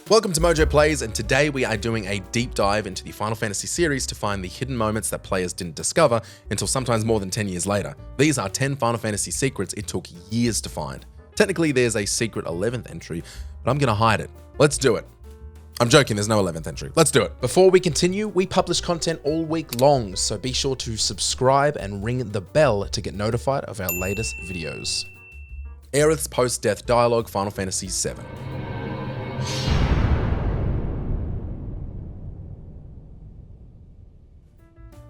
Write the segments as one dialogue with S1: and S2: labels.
S1: Welcome to MojoPlays, and today we are doing a deep dive into the Final Fantasy series to find the hidden moments that players didn't discover until sometimes more than 10 years later. These are 10 Final Fantasy secrets it took years to find. Technically, there's a secret 11th entry, but I'm gonna hide it. Let's do it. I'm joking, there's no 11th entry. Let's do it. Before we continue, we publish content all week long, so be sure to subscribe and ring the bell to get notified of our latest videos. Aerith's post-death dialogue, Final Fantasy VII.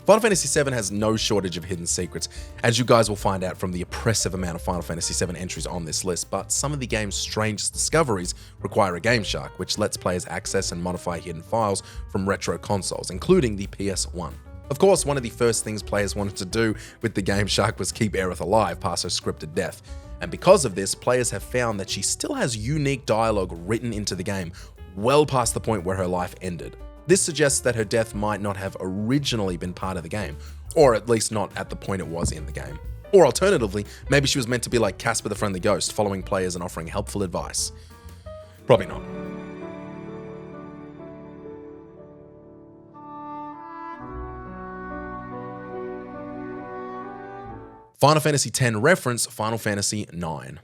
S1: Final Fantasy VII has no shortage of hidden secrets, as you guys will find out from the oppressive amount of Final Fantasy VII entries on this list, but some of the game's strangest discoveries require a Game Shark, which lets players access and modify hidden files from retro consoles, including the PS1. Of course, one of the first things players wanted to do with the Game Shark was keep Aerith alive past her scripted death, and because of this, players have found that she still has unique dialogue written into the game, well past the point where her life ended. This suggests that her death might not have originally been part of the game, or at least not at the point it was in the game. Or alternatively, maybe she was meant to be like Casper the Friendly Ghost, following players and offering helpful advice. Probably not. Final Fantasy X reference, Final Fantasy IX.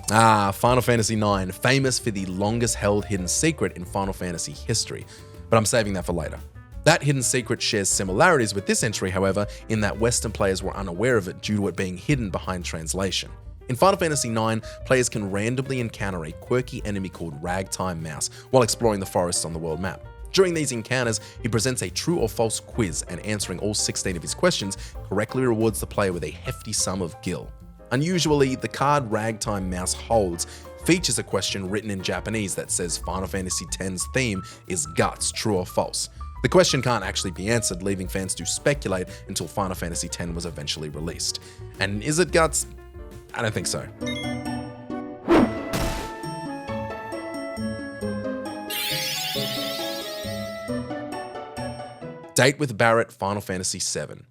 S1: Final Fantasy IX, famous for the longest held hidden secret in Final Fantasy history, but I'm saving that for later. That hidden secret shares similarities with this entry, however, in that Western players were unaware of it due to it being hidden behind translation. In Final Fantasy IX, players can randomly encounter a quirky enemy called Ragtime Mouse while exploring the forests on the world map. During these encounters, he presents a true or false quiz, and answering all 16 of his questions correctly rewards the player with a hefty sum of gil. Unusually, the card Ragtime Mouse holds features a question written in Japanese that says Final Fantasy X's theme is guts, true or false. The question can't actually be answered, leaving fans to speculate until Final Fantasy X was eventually released. And is it guts? I don't think so. Date with Barret, Final Fantasy VII.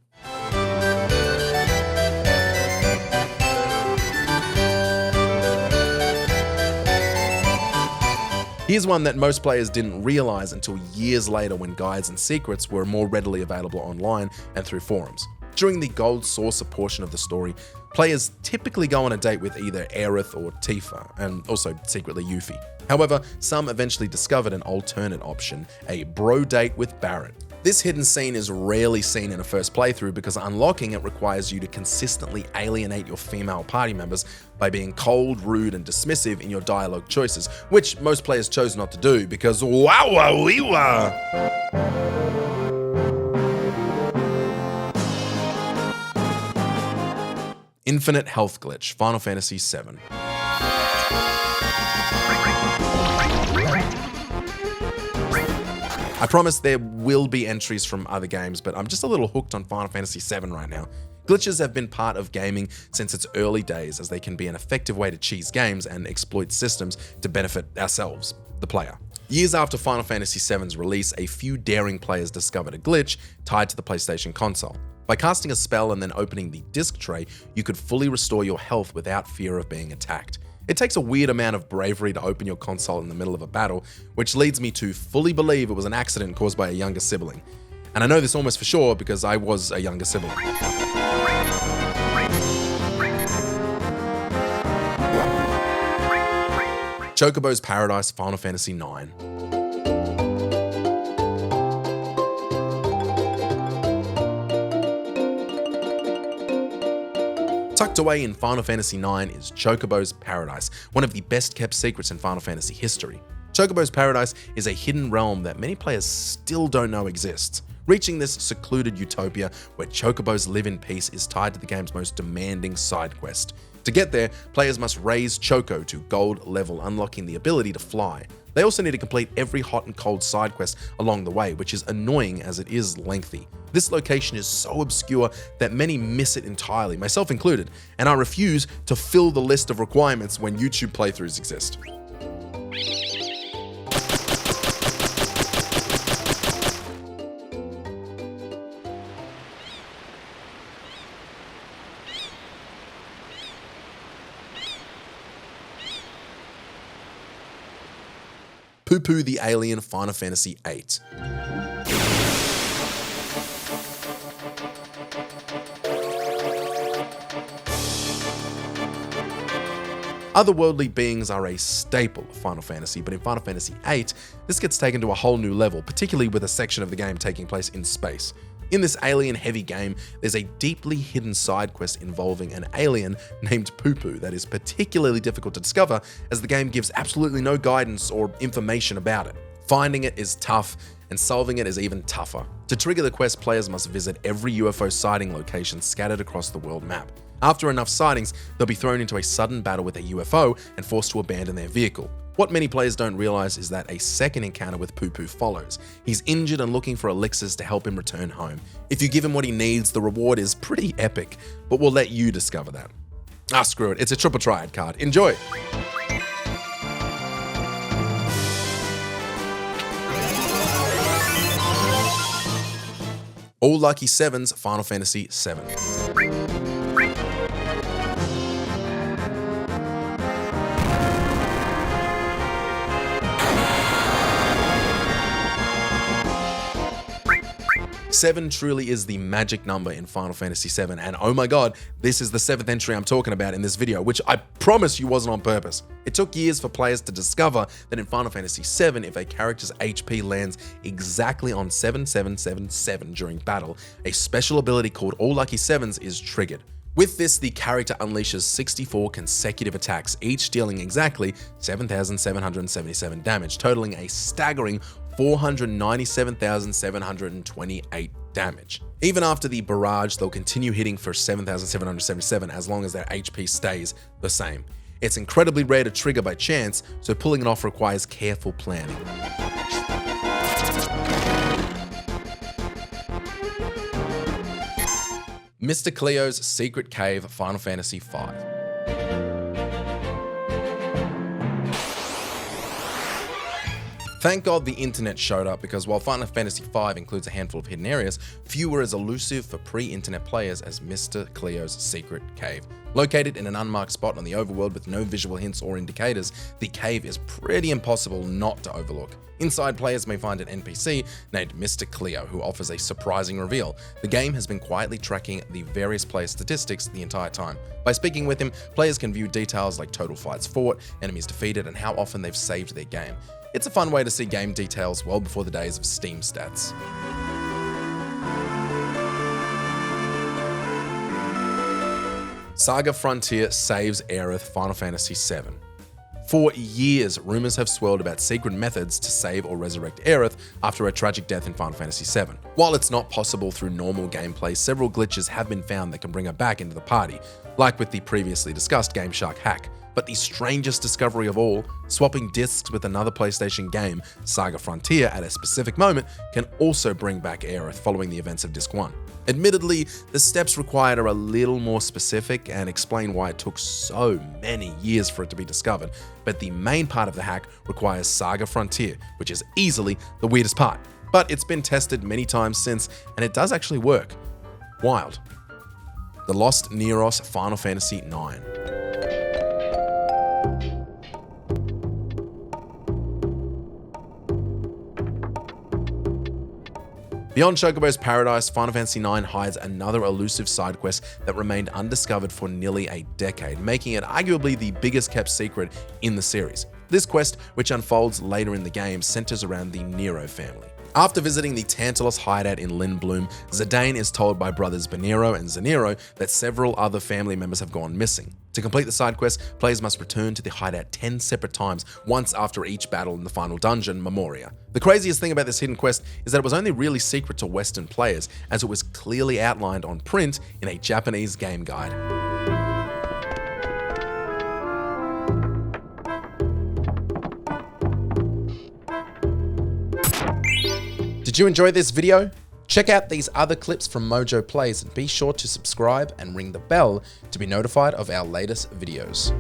S1: Here's one that most players didn't realize until years later when guides and secrets were more readily available online and through forums. During the Gold Saucer portion of the story, players typically go on a date with either Aerith or Tifa, and also secretly Yuffie. However, some eventually discovered an alternate option, a bro date with Barret. This hidden scene is rarely seen in a first playthrough because unlocking it requires you to consistently alienate your female party members by being cold, rude, and dismissive in your dialogue choices, which most players chose not to do because wow-wow-wee-wah! Infinite Health Glitch, Final Fantasy VII. I promise there will be entries from other games, but I'm just a little hooked on Final Fantasy VII right now. Glitches have been part of gaming since its early days, as they can be an effective way to cheese games and exploit systems to benefit ourselves, the player. Years after Final Fantasy VII's release, a few daring players discovered a glitch tied to the PlayStation console. By casting a spell and then opening the disc tray, you could fully restore your health without fear of being attacked. It takes a weird amount of bravery to open your console in the middle of a battle, which leads me to fully believe it was an accident caused by a younger sibling. And I know this almost for sure because I was a younger sibling. Chocobo's Paradise, Final Fantasy IX. Tucked away in Final Fantasy IX is Chocobo's Paradise, one of the best kept secrets in Final Fantasy history. Chocobo's Paradise is a hidden realm that many players still don't know exists. Reaching this secluded utopia where Chocobos live in peace is tied to the game's most demanding side quest. To get there, players must raise Choco to gold level, unlocking the ability to fly. They also need to complete every hot and cold side quest along the way, which is annoying as it is lengthy. This location is so obscure that many miss it entirely, myself included, and I refuse to fill the list of requirements when YouTube playthroughs exist. Poo Poo the Alien Final Fantasy VIII. Otherworldly beings are a staple of Final Fantasy, but in Final Fantasy VIII, this gets taken to a whole new level, particularly with a section of the game taking place in space. In this alien-heavy game, there's a deeply hidden side quest involving an alien named Poo Poo that is particularly difficult to discover, as the game gives absolutely no guidance or information about it. Finding it is tough, and solving it is even tougher. To trigger the quest, players must visit every UFO sighting location scattered across the world map. After enough sightings, they'll be thrown into a sudden battle with a UFO and forced to abandon their vehicle. What many players don't realize is that a second encounter with Poo Poo follows. He's injured and looking for elixirs to help him return home. If you give him what he needs, the reward is pretty epic, but we'll let you discover that. Screw it, it's a triple triad card. Enjoy! All Lucky Sevens Final Fantasy VII. Seven truly is the magic number in Final Fantasy VII, and oh my god, this is the 7th entry I'm talking about in this video, which I promise you wasn't on purpose. It took years for players to discover that in Final Fantasy VII, if a character's HP lands exactly on 7777 during battle, a special ability called All Lucky Sevens is triggered. With this, the character unleashes 64 consecutive attacks, each dealing exactly 7,777 damage, totaling a staggering 497,728 damage. Even after the barrage, they'll continue hitting for 7,777 as long as their HP stays the same. It's incredibly rare to trigger by chance, so pulling it off requires careful planning. Mr. Cleo's Secret Cave Final Fantasy V. Thank God the internet showed up, because while Final Fantasy V includes a handful of hidden areas, few were as elusive for pre-internet players as Mr. Cleo's Secret Cave. Located in an unmarked spot on the overworld with no visual hints or indicators, the cave is pretty impossible not to overlook. Inside, players may find an NPC named Mr. Cleo, who offers a surprising reveal. The game has been quietly tracking the various player statistics the entire time. By speaking with him, players can view details like total fights fought, enemies defeated, and how often they've saved their game. It's a fun way to see game details well before the days of Steam stats. SaGa Frontier saves Aerith Final Fantasy VII. For years, rumors have swirled about secret methods to save or resurrect Aerith after a tragic death in Final Fantasy VII. While it's not possible through normal gameplay, several glitches have been found that can bring her back into the party, like with the previously discussed Game Shark hack. But the strangest discovery of all, swapping discs with another PlayStation game, SaGa Frontier, at a specific moment can also bring back Aerith following the events of Disc 1. Admittedly, the steps required are a little more specific and explain why it took so many years for it to be discovered, but the main part of the hack requires SaGa Frontier, which is easily the weirdest part. But it's been tested many times since, and it does actually work. Wild. The Lost Neros Final Fantasy IX. Beyond Chocobo's Paradise, Final Fantasy IX hides another elusive side quest that remained undiscovered for nearly a decade, making it arguably the biggest kept secret in the series. This quest, which unfolds later in the game, centers around the Nero family. After visiting the Tantalus hideout in Lindblum, Zidane is told by brothers Benero and Zeniro that several other family members have gone missing. To complete the side quest, players must return to the hideout 10 separate times, once after each battle in the final dungeon, Memoria. The craziest thing about this hidden quest is that it was only really secret to Western players, as it was clearly outlined on print in a Japanese game guide. Did you enjoy this video? Check out these other clips from MojoPlays and be sure to subscribe and ring the bell to be notified of our latest videos.